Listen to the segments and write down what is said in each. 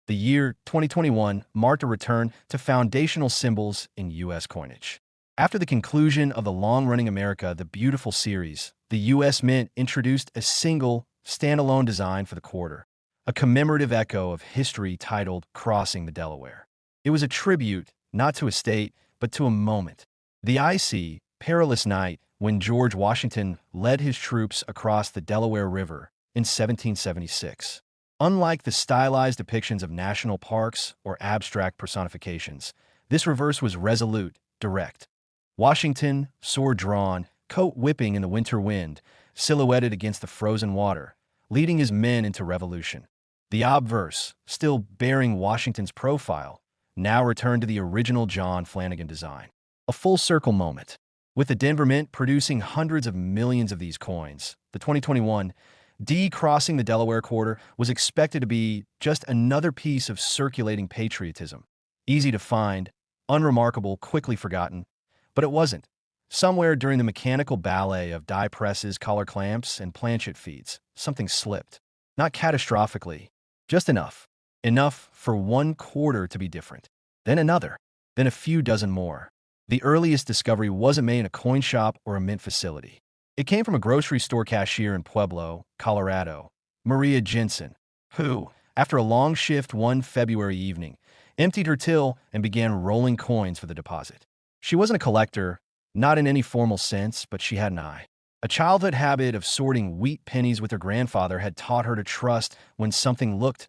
The year 2021 marked a return to foundational symbols in U.S. coinage. After the conclusion of the long-running America the Beautiful series, the U.S. Mint introduced a single, standalone design for the quarter, a commemorative echo of history titled Crossing the Delaware. It was a tribute, not to a state, but to a moment. The icy, perilous night when George Washington led his troops across the Delaware River in 1776. Unlike the stylized depictions of national parks or abstract personifications, this reverse was resolute, direct. Washington, sword drawn, coat whipping in the winter wind, silhouetted against the frozen water, leading his men into revolution. The obverse, still bearing Washington's profile, now returned to the original John Flanagan design. A full-circle moment. With the Denver Mint producing hundreds of millions of these coins, the 2021 crossing the Delaware quarter was expected to be just another piece of circulating patriotism. Easy to find, unremarkable, quickly forgotten. But it wasn't. Somewhere during the mechanical ballet of die presses, collar clamps, and planchet feeds, something slipped. Not catastrophically, just enough. Enough for one quarter to be different. Then another. Then a few dozen more. The earliest discovery wasn't made in a coin shop or a mint facility. It came from a grocery store cashier in Pueblo, Colorado, Maria Jensen, who, after a long shift one February evening, emptied her till and began rolling coins for the deposit. She wasn't a collector, not in any formal sense, but she had an eye. A childhood habit of sorting wheat pennies with her grandfather had taught her to trust when something looked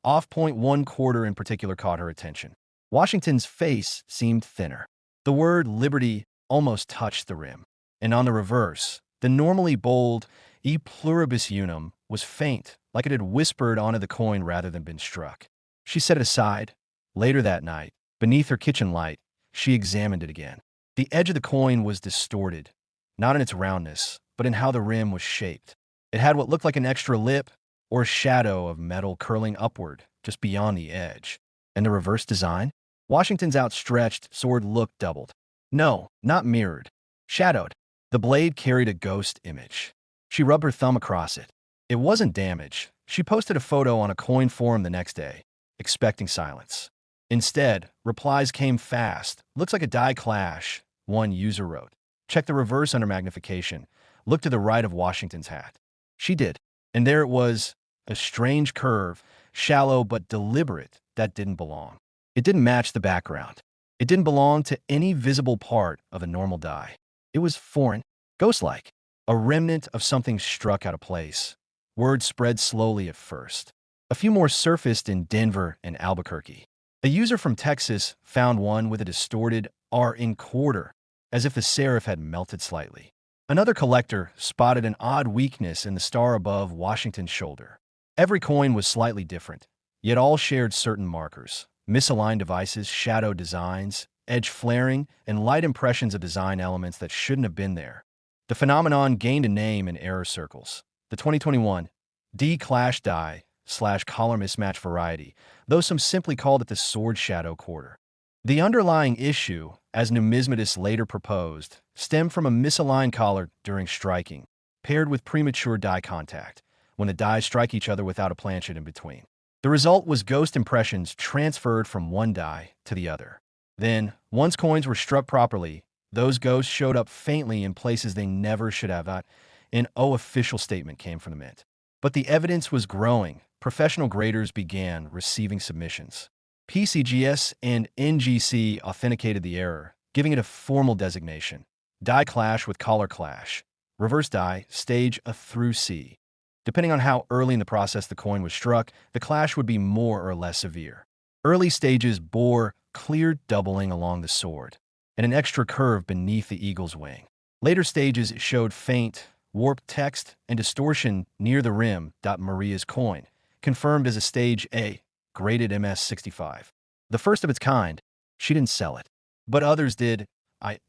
off. Point one quarter in particular caught her attention. Washington's face seemed thinner. The word liberty almost touched the rim. And on the reverse, the normally bold E pluribus unum was faint, like it had whispered onto the coin rather than been struck. She set it aside. Later that night, beneath her kitchen light, she examined it again. The edge of the coin was distorted, not in its roundness, but in how the rim was shaped. It had what looked like an extra lip or a shadow of metal curling upward just beyond the edge. And the reverse design? Washington's outstretched sword looked doubled. No, not mirrored. Shadowed. The blade carried a ghost image. She rubbed her thumb across it. It wasn't damage. She posted a photo on a coin forum the next day, expecting silence. Instead, replies came fast. Looks like a die clash, one user wrote. Check the reverse under magnification. Look to the right of Washington's hat. She did. And there it was, a strange curve, shallow but deliberate, that didn't belong. It didn't match the background. It didn't belong to any visible part of a normal die. It was foreign, ghost-like, a remnant of something struck out of place. Word spread slowly at first. A few more surfaced in Denver and Albuquerque. A user from Texas found one with a distorted R in quarter, as if the serif had melted slightly. Another collector spotted an odd weakness in the star above Washington's shoulder. Every coin was slightly different, yet all shared certain markers: misaligned devices, shadow designs, edge flaring, and light impressions of design elements that shouldn't have been there. The phenomenon gained a name in error circles: the 2021 D-clash die/collar mismatch variety, though some simply called it the sword shadow quarter. The underlying issue, as numismatists later proposed, stemmed from a misaligned collar during striking, paired with premature die contact, when the dies strike each other without a planchet in between. The result was ghost impressions transferred from one die to the other. Then, once coins were struck properly, those ghosts showed up faintly in places they never should have. An official statement came from the Mint. But the evidence was growing. Professional graders began receiving submissions. PCGS and NGC authenticated the error, giving it a formal designation: die clash with collar clash, reverse die, stage A through C. Depending on how early in the process the coin was struck, the clash would be more or less severe. Early stages bore clear doubling along the sword, and an extra curve beneath the eagle's wing. Later stages showed faint, warped text and distortion near the rim. Maria's coin, confirmed as a stage A, graded MS-65. The first of its kind. She didn't sell it, but others did.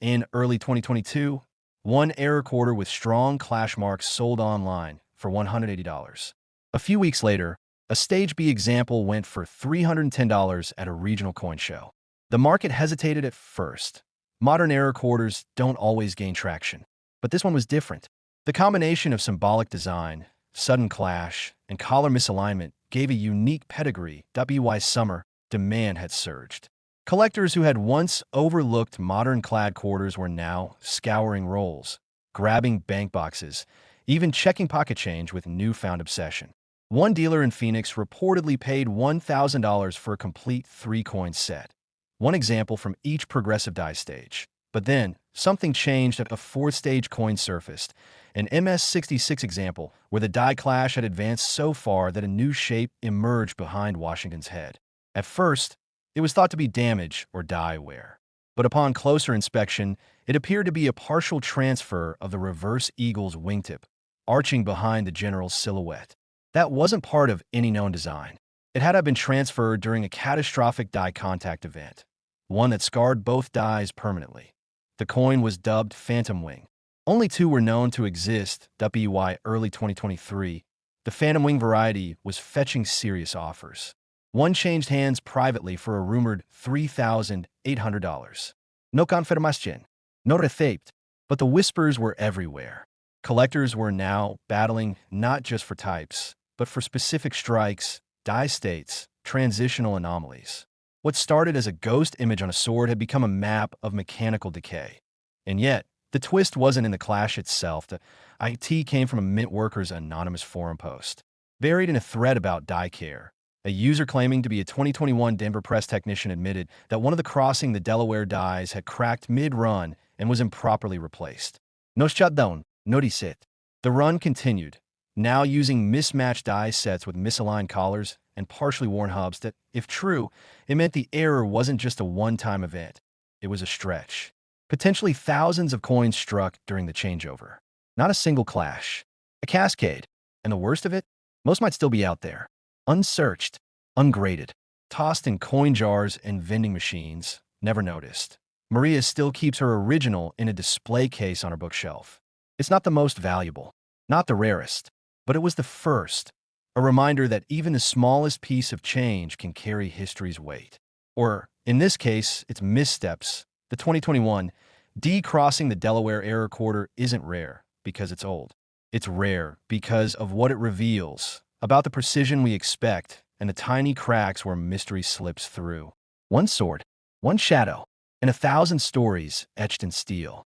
In early 2022, one error quarter with strong clash marks sold online for $180. A few weeks later, a Stage B example went for $310 at a regional coin show. The market hesitated at first. Modern error quarters don't always gain traction, but this one was different. The combination of symbolic design, sudden clash, and collar misalignment gave a unique pedigree. WY summer, demand had surged. Collectors who had once overlooked modern-clad quarters were now scouring rolls, grabbing bank boxes, even checking pocket change with newfound obsession. One dealer in Phoenix reportedly paid $1,000 for a complete three-coin set. One example from each progressive die stage. But then, something changed at a fourth-stage coin surfaced, an MS-66 example where the die clash had advanced so far that a new shape emerged behind Washington's head. At first, it was thought to be damage or die wear. But upon closer inspection, it appeared to be a partial transfer of the reverse eagle's wingtip, arching behind the general's silhouette. That wasn't part of any known design. It had been transferred during a catastrophic die contact event, one that scarred both dies permanently. The coin was dubbed Phantom Wing. Only two were known to exist. WY early 2023, the Phantom Wing variety was fetching serious offers. One changed hands privately for a rumored $3,800. No confirmación, no receipte, but the whispers were everywhere. Collectors were now battling not just for types, but for specific strikes, die states, transitional anomalies. What started as a ghost image on a sword had become a map of mechanical decay. And yet, the twist wasn't in the clash itself. The IT came from a Mint Workers anonymous forum post, buried in a thread about die care. A user claiming to be a 2021 Denver press technician admitted that one of the crossing the Delaware dies had cracked mid-run and was improperly replaced. No shutdown, no reset. The run continued, now using mismatched die sets with misaligned collars and partially worn hubs that, if true, it meant the error wasn't just a one-time event. It was a stretch. Potentially thousands of coins struck during the changeover. Not a single clash. A cascade. And the worst of it? Most might still be out there. Unsearched, ungraded, tossed in coin jars and vending machines, never noticed. Maria still keeps her original in a display case on her bookshelf. It's not the most valuable, not the rarest, but it was the first. A reminder that even the smallest piece of change can carry history's weight. Or, in this case, its missteps. The 2021 D crossing the Delaware error quarter isn't rare because it's old. It's rare because of what it reveals about the precision we expect and the tiny cracks where mystery slips through. One sword, one shadow, and 1,000 stories etched in steel.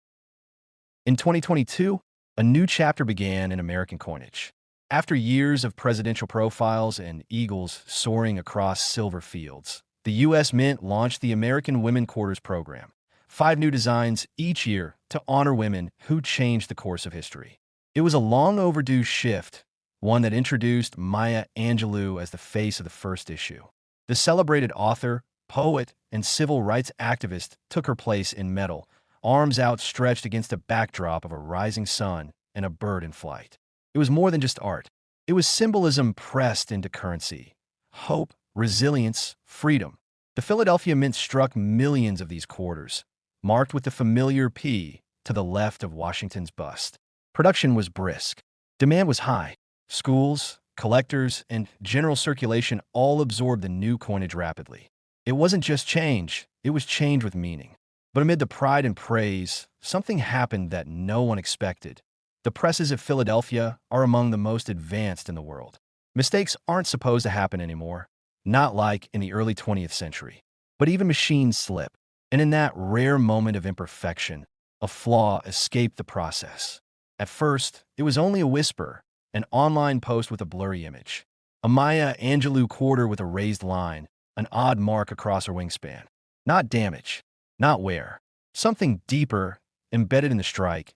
In 2022, a new chapter began in American coinage. After years of presidential profiles and eagles soaring across silver fields, the U.S. Mint launched the American Women Quarters program. 5 new designs each year to honor women who changed the course of history. It was a long overdue shift, one that introduced Maya Angelou as the face of the first issue. The celebrated author, poet, and civil rights activist took her place in metal, arms outstretched against a backdrop of a rising sun and a bird in flight. It was more than just art. It was symbolism pressed into currency. Hope, resilience, freedom. The Philadelphia Mint struck millions of these quarters, marked with the familiar P to the left of Washington's bust. Production was brisk. Demand was high. Schools, collectors, and general circulation all absorbed the new coinage rapidly. It wasn't just change, it was change with meaning. But amid the pride and praise, something happened that no one expected. The presses of Philadelphia are among the most advanced in the world. Mistakes aren't supposed to happen anymore, not like in the early 20th century. But even machines slip. And in that rare moment of imperfection, a flaw escaped the process. At first, it was only a whisper, an online post with a blurry image. A Maya Angelou quarter with a raised line, an odd mark across her wingspan. Not damage, not wear. Something deeper, embedded in the strike.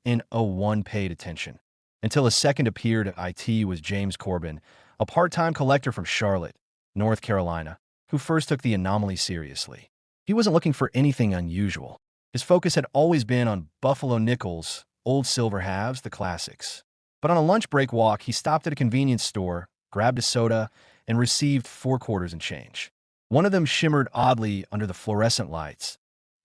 N01 paid attention. Until a second appeared at IT was James Corbin, a part-time collector from Charlotte, North Carolina, who first took the anomaly seriously. He wasn't looking for anything unusual. His focus had always been on Buffalo nickels, old silver halves, the classics. But on a lunch break walk, he stopped at a convenience store, grabbed a soda, and received 4 quarters and change. One of them shimmered oddly under the fluorescent lights.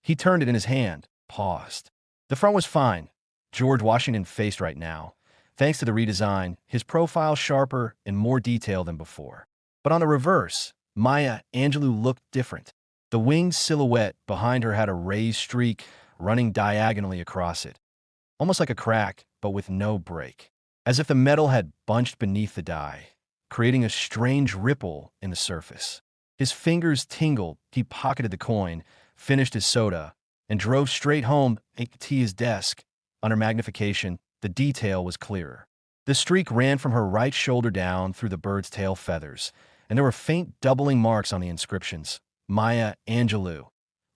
He turned it in his hand, paused. The front was fine. George Washington faced right now. Thanks to the redesign, his profile sharper and more detailed than before. But on the reverse, Maya Angelou looked different. The winged silhouette behind her had a raised streak running diagonally across it, almost like a crack, but with no break, as if the metal had bunched beneath the die. creating a strange ripple in the surface. His fingers tingled. He pocketed the coin, finished his soda, and drove straight home to his desk. Under magnification, the detail was clearer. The streak ran from her right shoulder down through the bird's tail feathers, and there were faint doubling marks on the inscriptions. Maya Angelou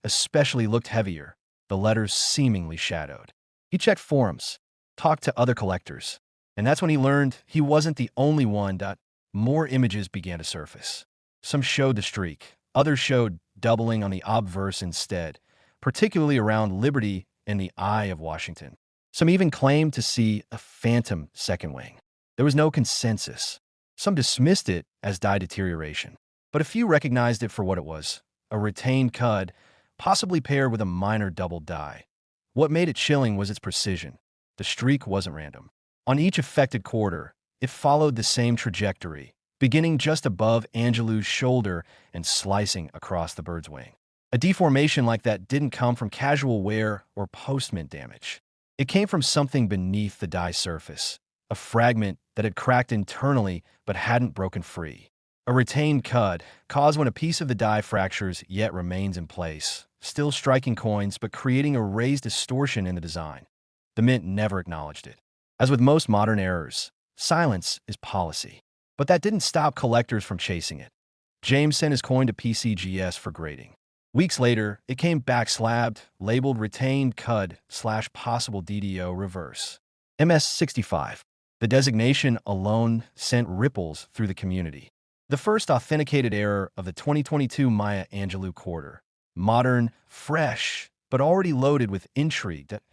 especially looked heavier, the letters seemingly shadowed. He checked forums, talked to other collectors, and that's when he learned he wasn't the only one. More images began to surface. Some showed the streak, others showed doubling on the obverse instead, particularly around Liberty and the Eye of Washington. Some even claimed to see a phantom second wing. There was no consensus. Some dismissed it as die deterioration, but a few recognized it for what it was, a retained cud, possibly paired with a minor double die. What made it chilling was its precision. The streak wasn't random. On each affected quarter, it followed the same trajectory, beginning just above Angelou's shoulder and slicing across the bird's wing. A deformation like that didn't come from casual wear or postmint damage. It came from something beneath the die surface, a fragment that had cracked internally but hadn't broken free. A retained cud, caused when a piece of the die fractures yet remains in place, still striking coins but creating a raised distortion in the design. The mint never acknowledged it. As with most modern errors, silence is policy. But that didn't stop collectors from chasing it. James sent his coin to PCGS for grading. Weeks later, it came back slabbed, labeled retained cud/possible DDO reverse. MS-65. The designation alone sent ripples through the community. The first authenticated error of the 2022 Maya Angelou quarter. Modern, fresh, but already loaded with intrigue that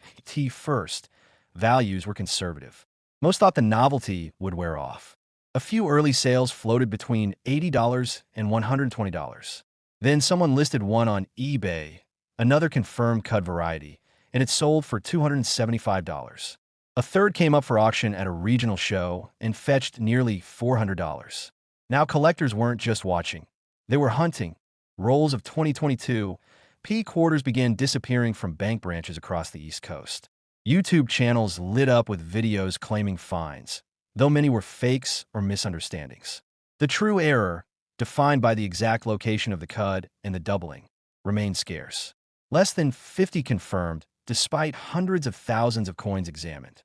first values were conservative. Most thought the novelty would wear off. A few early sales floated between $80 and $120. Then someone listed one on eBay, another confirmed cud variety, and it sold for $275. A third came up for auction at a regional show and fetched nearly $400. Now collectors weren't just watching. They were hunting. Rolls of 2022 P quarters began disappearing from bank branches across the East Coast. YouTube channels lit up with videos claiming finds, though many were fakes or misunderstandings. The true error, defined by the exact location of the cud and the doubling, remained scarce. Less than 50 confirmed, despite hundreds of thousands of coins examined.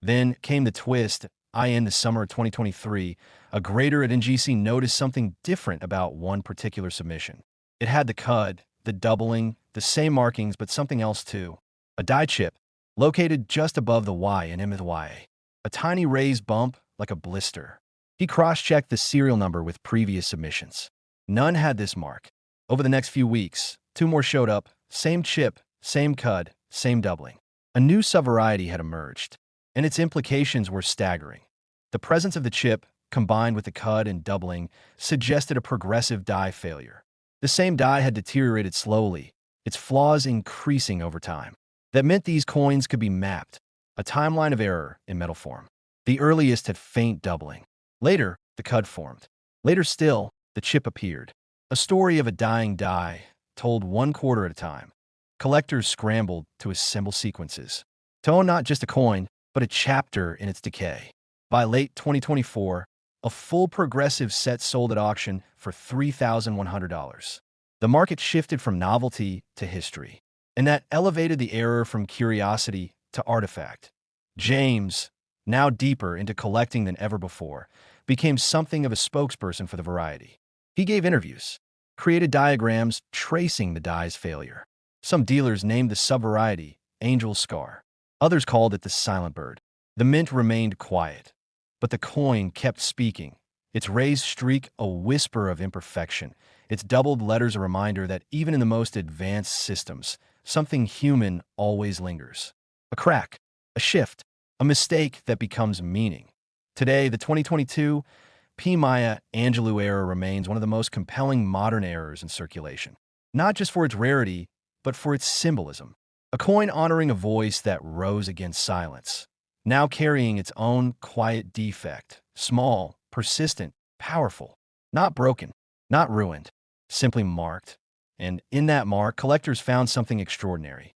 Then came the twist. In the summer of 2023, a grader at NGC noticed something different about one particular submission. It had the cud, the doubling, the same markings, but something else too. A die chip, located just above the Y in MYA. A tiny raised bump, like a blister. He cross-checked the serial number with previous submissions. None had this mark. Over the next few weeks, 2 more showed up, same chip, same cud, same doubling. A new subvariety had emerged, and its implications were staggering. The presence of the chip, combined with the cud and doubling, suggested a progressive die failure. The same die had deteriorated slowly, its flaws increasing over time. That meant these coins could be mapped, a timeline of error in metal form. The earliest had faint doubling. Later, the cud formed. Later still, the chip appeared. A story of a dying die, told 1 quarter at a time. Collectors scrambled to assemble sequences. To own not just a coin, but a chapter in its decay. By late 2024, a full progressive set sold at auction for $3,100. The market shifted from novelty to history, and that elevated the error from curiosity to artifact. James, now deeper into collecting than ever before, became something of a spokesperson for the variety. He gave interviews, created diagrams tracing the die's failure. Some dealers named the subvariety Angel Scar. Others called it the silent bird. The mint remained quiet, but the coin kept speaking, its raised streak a whisper of imperfection, its doubled letters a reminder that even in the most advanced systems, something human always lingers. A crack, a shift, a mistake that becomes meaning. Today, the 2022 P. Maya Angelou error remains one of the most compelling modern errors in circulation, not just for its rarity, but for its symbolism. A coin honoring a voice that rose against silence, now carrying its own quiet defect, small, persistent, powerful, not broken, not ruined, simply marked. And in that mark, collectors found something extraordinary.